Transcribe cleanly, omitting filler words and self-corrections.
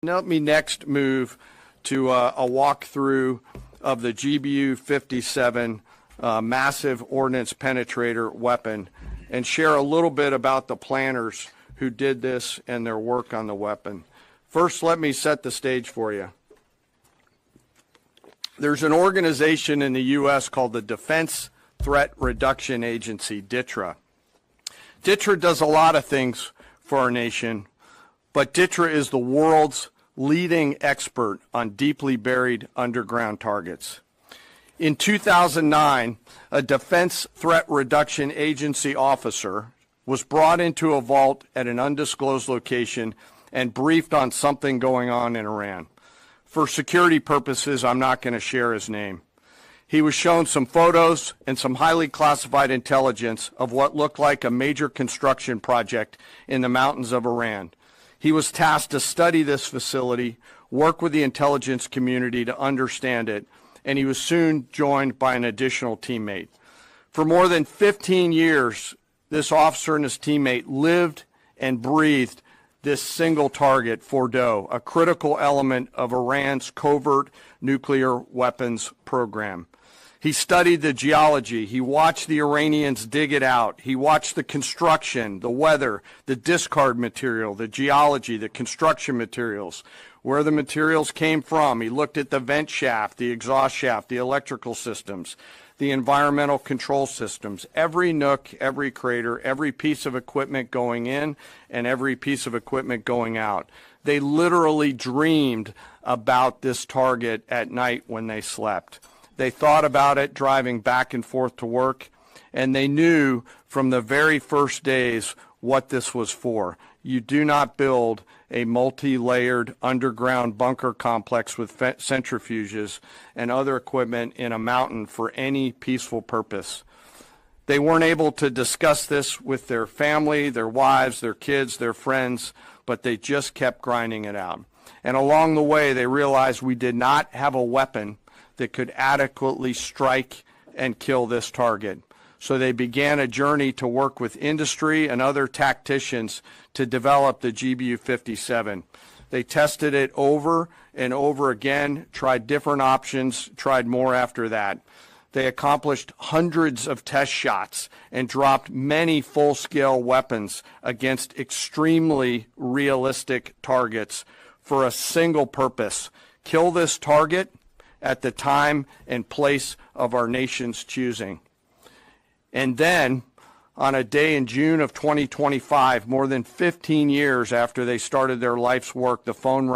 Let me next move to a walkthrough of the GBU-57 massive ordnance penetrator weapon and share a little bit about the planners who did this and their work on the weapon. First, let me set the stage for you. There's an organization in the U.S. called the Defense Threat Reduction Agency, DTRA. DTRA does a lot of things for our nation, but DTRA is the world's leading expert on deeply buried underground targets. In 2009, a Defense Threat Reduction Agency officer was brought into a vault at an undisclosed location and briefed on something going on in Iran. For security purposes, I'm not going to share his name. He was shown some photos and some highly classified intelligence of what looked like a major construction project in the mountains of Iran. He was tasked to study this facility, work with the intelligence community to understand it, and he was soon joined by an additional teammate. For more than 15 years, this officer and his teammate lived and breathed this single target, Fordo, a critical element of Iran's covert nuclear weapons program. He studied the geology. He watched the Iranians dig it out. He watched the construction, the weather, the discard material, the geology, the construction materials, where the materials came from. He looked at the vent shaft, the exhaust shaft, the electrical systems, the environmental control systems, every nook, every crater, every piece of equipment going in and every piece of equipment going out. They literally dreamed about this target at night when they slept. They thought about it driving back and forth to work, and they knew from the very first days what this was for. You do not build a multi-layered underground bunker complex with centrifuges and other equipment in a mountain for any peaceful purpose. They weren't able to discuss this with their family, their wives, their kids, their friends, but they just kept grinding it out. And along the way, they realized we did not have a weapon that could adequately strike and kill this target. So they began a journey to work with industry and other tacticians to develop the GBU-57. They tested it over and over again, tried different options, tried more after that. They accomplished hundreds of test shots and dropped many full-scale weapons against extremely realistic targets for a single purpose: kill this target at the time and place of our nation's choosing. And then, on a day in June of 2025, more than 15 years after they started their life's work, the phone rang.